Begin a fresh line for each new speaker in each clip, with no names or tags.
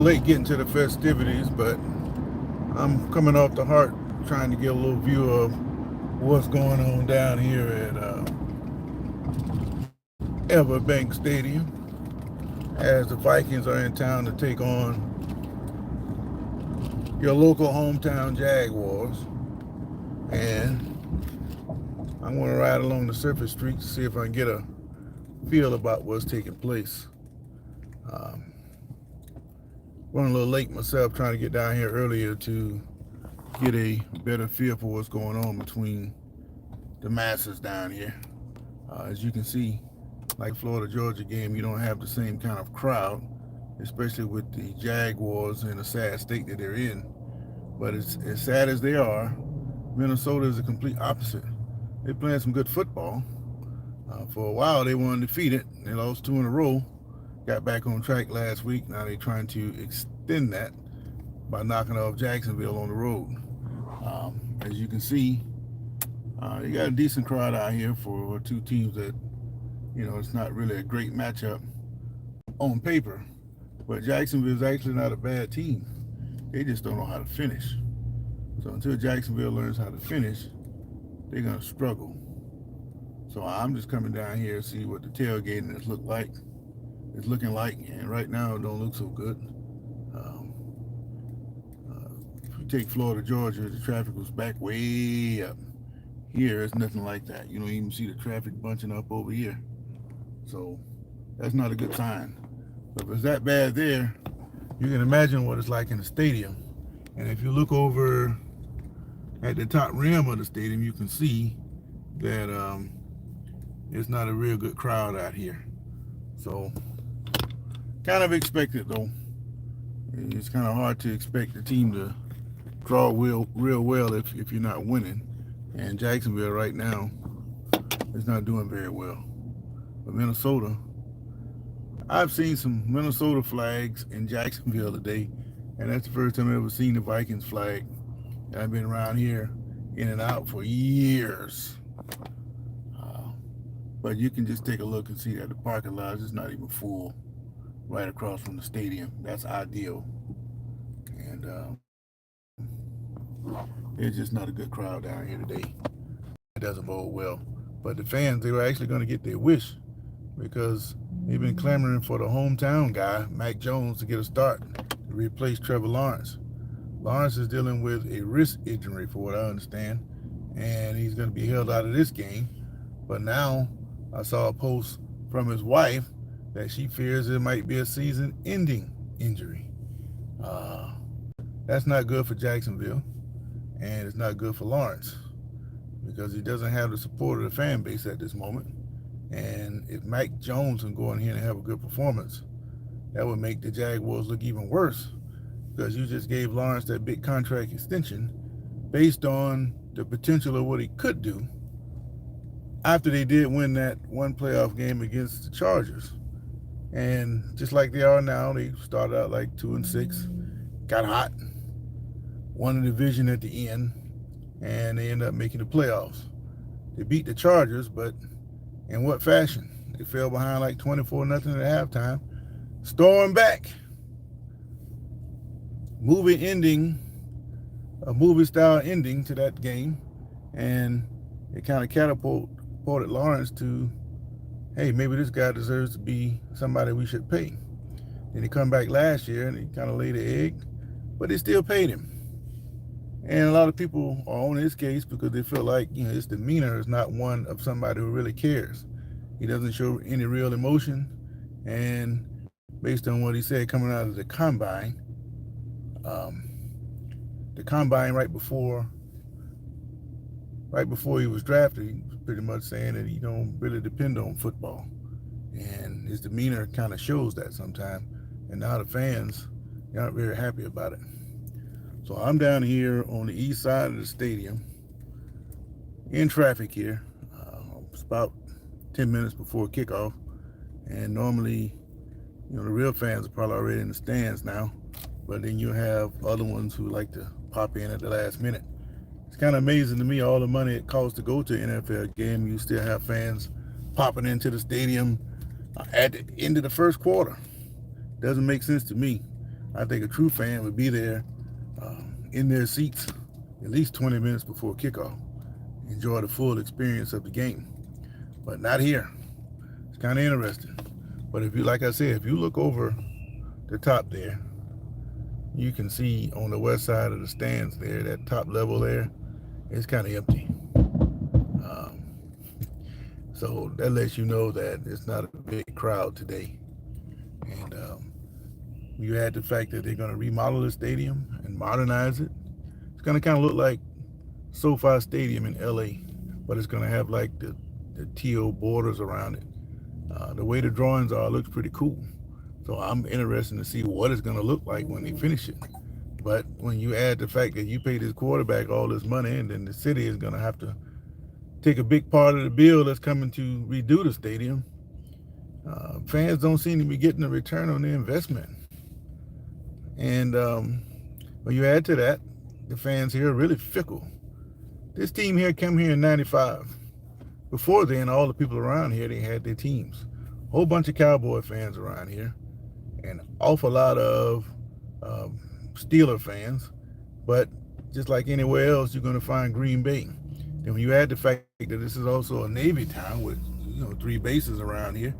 Late getting to the festivities, but I'm coming off the heart trying to get a little view of what's going on down here at Everbank Stadium as the Vikings are in town to take on your local hometown Jaguars. And I'm going to ride along the surface street to see if I can get a feel about what's taking place. Um, Running a little late myself, trying to get down here earlier to get a better feel for what's going on between the masses down here. As you can see, like Florida-Georgia game, you don't have the same kind of crowd, especially with the Jaguars in a sad state that they're in. But as sad as they are, Minnesota is the complete opposite. They're playing some good football. For a while, they were undefeated. They lost 2 in a row. Got back on track last week. Now they're trying to extend that by knocking off Jacksonville on the road. As you can see, you got a decent crowd out here for two teams that, it's not really a great matchup on paper. But Jacksonville is actually not a bad team. They just don't know how to finish. So until Jacksonville learns how to finish, they're going to struggle. So I'm just coming down here to see what the tailgating is looking like, and right now it don't look so good. If you take Florida, Georgia, the traffic was back way up. Here, it's nothing like that. You don't even see the traffic bunching up over here. So that's not a good sign. But if it's that bad there, you can imagine what it's like in the stadium. And if you look over at the top rim of the stadium, you can see that it's not a real good crowd out here. So kind of expected, though. It's kind of hard to expect the team to draw real well if you're not winning. And Jacksonville right now is not doing very well. But Minnesota, I've seen some Minnesota flags in Jacksonville today, and that's the first time I've ever seen the Vikings flag. And I've been around here in and out for years. But you can just take a look and see that the parking lot is not even full right across from the stadium. That's ideal. And it's just not a good crowd down here today. It doesn't bode well. But the fans, they were actually going to get their wish because they've been clamoring for the hometown guy, Mac Jones, to get a start to replace Trevor Lawrence. Lawrence is dealing with a wrist injury, for what I understand, and he's going to be held out of this game. But now I saw a post from his wife that she fears it might be a season-ending injury. That's not good for Jacksonville, and it's not good for Lawrence because he doesn't have the support of the fan base at this moment. And if Mac Jones can go in here and have a good performance, that would make the Jaguars look even worse because you just gave Lawrence that big contract extension based on the potential of what he could do after they did win that one playoff game against the Chargers. And just like they are now, they started out like 2-6, got hot, won the division at the end, and they ended up making the playoffs. They beat the Chargers, but in what fashion? They fell behind like 24-0 at halftime, stormed back. A movie-style ending to that game, and it kind of catapulted Lawrence to, hey, maybe this guy deserves to be somebody we should pay. Then he come back last year and he kind of laid the egg, but they still paid him. And a lot of people are on his case because they feel like, his demeanor is not one of somebody who really cares. He doesn't show any real emotion. And based on what he said coming out of the combine right before he was drafted, he was pretty much saying that he don't really depend on football. And his demeanor kind of shows that sometimes. And now the fans, they aren't very happy about it. So I'm down here on the east side of the stadium in traffic here. It's about 10 minutes before kickoff. And normally, the real fans are probably already in the stands now. But then you have other ones who like to pop in at the last minute. It's kind of amazing to me, all the money it costs to go to an NFL game. You still have fans popping into the stadium at the end of the first quarter. Doesn't make sense to me. I think a true fan would be there in their seats at least 20 minutes before kickoff, enjoy the full experience of the game. But not here. It's kind of interesting. But if you, like I said, if you look over the top there, you can see on the west side of the stands there, that top level there, it's kind of empty. Um, so that lets you know that it's not a big crowd today. And you add the fact that they're going to remodel the stadium and modernize it. It's going to kind of look like SoFi Stadium in LA, but it's going to have like the teal borders around it. The way the drawings are, it looks pretty cool. So I'm interested to see what it's going to look like when they finish it. But when you add the fact that you pay this quarterback all this money, and then the city is going to have to take a big part of the bill that's coming to redo the stadium, fans don't seem to be getting a return on their investment. And when you add to that, the fans here are really fickle. This team here came here in '95. Before then, all the people around here, they had their teams. A whole bunch of Cowboy fans around here, and an awful lot of Steeler fans. But just like anywhere else, you're going to find Green Bay. And when you add the fact that this is also a Navy town with 3 bases around here,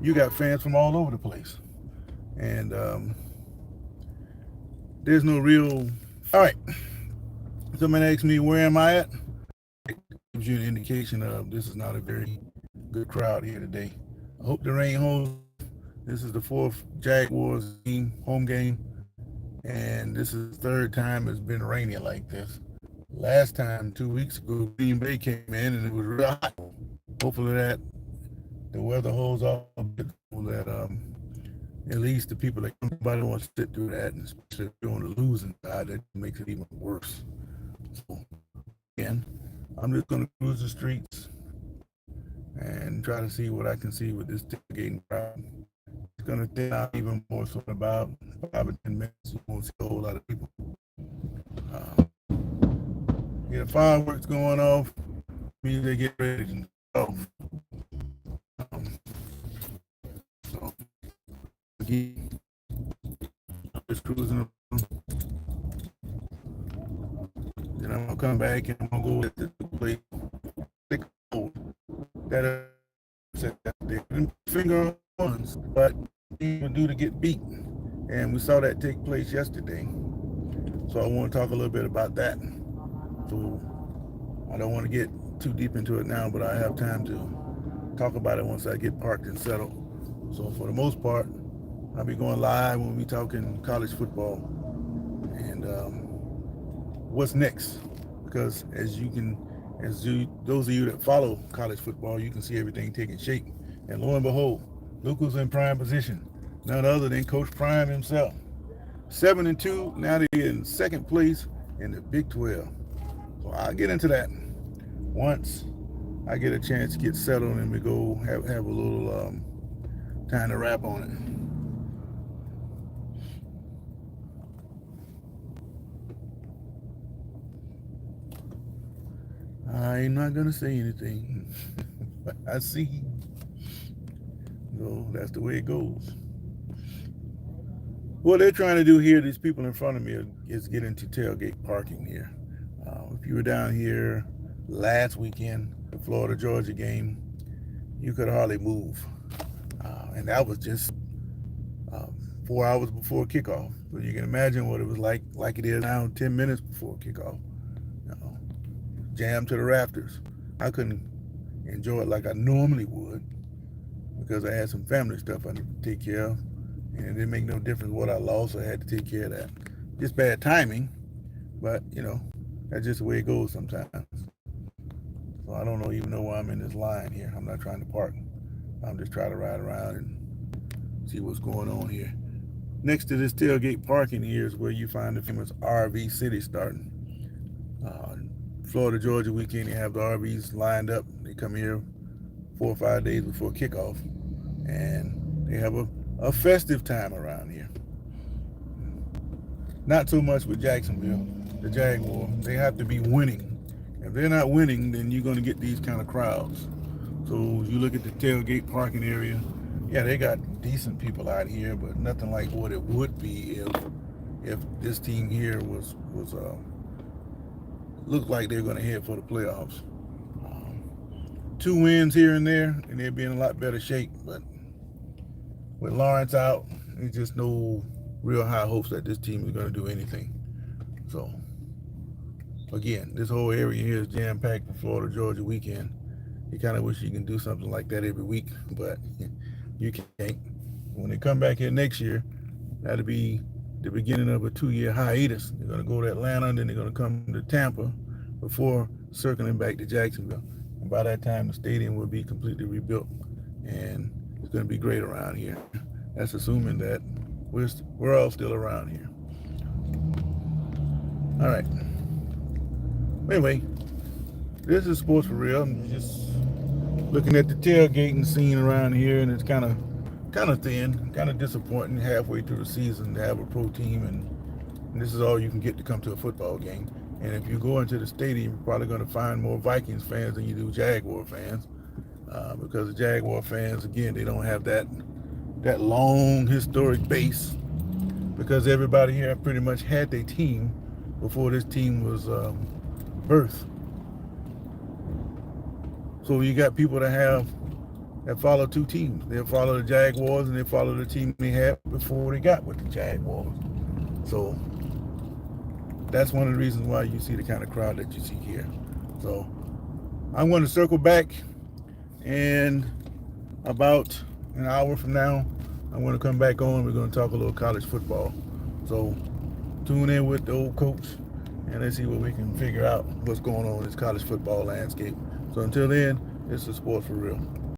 you got fans from all over the place. And there's no real. All right. Somebody asked me, where am I at? It gives you an indication of this is not a very good crowd here today. I hope the rain holds. This is the 4th Jaguars home game, and this is the 3rd time it's been raining like this. Last time, 2 weeks ago, Green Bay came in and it was real hot. Hopefully that the weather holds off a bit, so that at least the people that come by don't want to sit through that, and especially if you're on the losing side, that makes it even worse. So again, I'm just going to cruise the streets and try to see what I can see with this tailgating crowd. It's going to thin out even more, so in about 5 or 10 minutes, you won't see a whole lot of people. Yeah, fireworks going off means they get ready to go. So again, I'm just cruising around. Then I'm gonna come back and I'm gonna go to the place that they didn't finger ones, but they do to get beat. And we saw that take place yesterday. So I want to talk a little bit about that. So I don't want to get too deep into it now, but I have time to talk about it once I get parked and settled. So for the most part, I'll be going live when we talking college football and what's next. Because those of you that follow college football, you can see everything taking shape. And lo and behold, look who's in prime position. None other than Coach Prime himself. 7-2, now they're in 2nd place in the Big 12. So I'll get into that once I get a chance to get settled and we go have a little time to wrap on it. I'm not going to say anything. I see. So that's the way it goes. What they're trying to do here, these people in front of me, is get into tailgate parking here. If you were down here last weekend, the Florida-Georgia game, you could hardly move. And that was just 4 hours before kickoff. So you can imagine what it was like it is now 10 minutes before kickoff. Jammed to the rafters. I couldn't enjoy it like I normally would because I had some family stuff I need to take care of. And it didn't make no difference what I lost. I had to take care of that. Just bad timing, but that's just the way it goes sometimes. So I don't even know why I'm in this line here. I'm not trying to park. I'm just trying to ride around and see what's going on here. Next to this tailgate parking here is where you find the famous RV City starting. Florida, Georgia weekend, they have the RVs lined up. They come here 4 or 5 days before kickoff, and they have a festive time around here. Not so much with Jacksonville, the Jaguars. They have to be winning. If they're not winning, then you're going to get these kind of crowds. So you look at the tailgate parking area, Yeah, they got decent people out here, but nothing like what it would be if this team here was looked like they're going to head for the playoffs. 2 wins here and there, and they'd be in a lot better shape. But with Lawrence out, there's just no real high hopes that this team is going to do anything. So, again, this whole area here is jam-packed for Florida Georgia weekend. You kind of wish you can do something like that every week, but you can't. When they come back here next year, that'll be the beginning of a 2-year hiatus. They're going to go to Atlanta, and then they're going to come to Tampa before circling back to Jacksonville. And by that time, the stadium will be completely rebuilt, and it's going to be great around here. That's assuming that we're all still around here. All right. Anyway, this is Sports for Real. I'm just looking at the tailgating scene around here, and it's kind of thin, kind of disappointing halfway through the season to have a pro team, and this is all you can get to come to a football game. And if you go into the stadium, you're probably going to find more Vikings fans than you do Jaguar fans, because the Jaguar fans, again, they don't have that long historic base, because everybody here pretty much had their team before this team was birthed. So you got people that follow two teams. They'll follow the Jaguars, and they follow the team they had before they got with the Jaguars. So that's one of the reasons why you see the kind of crowd that you see here. So I'm going to circle back, and about an hour from now, I'm going to come back on. We're going to talk a little college football. So tune in with the old coach, and let's see what we can figure out what's going on in this college football landscape. So until then, this is Sports for Real.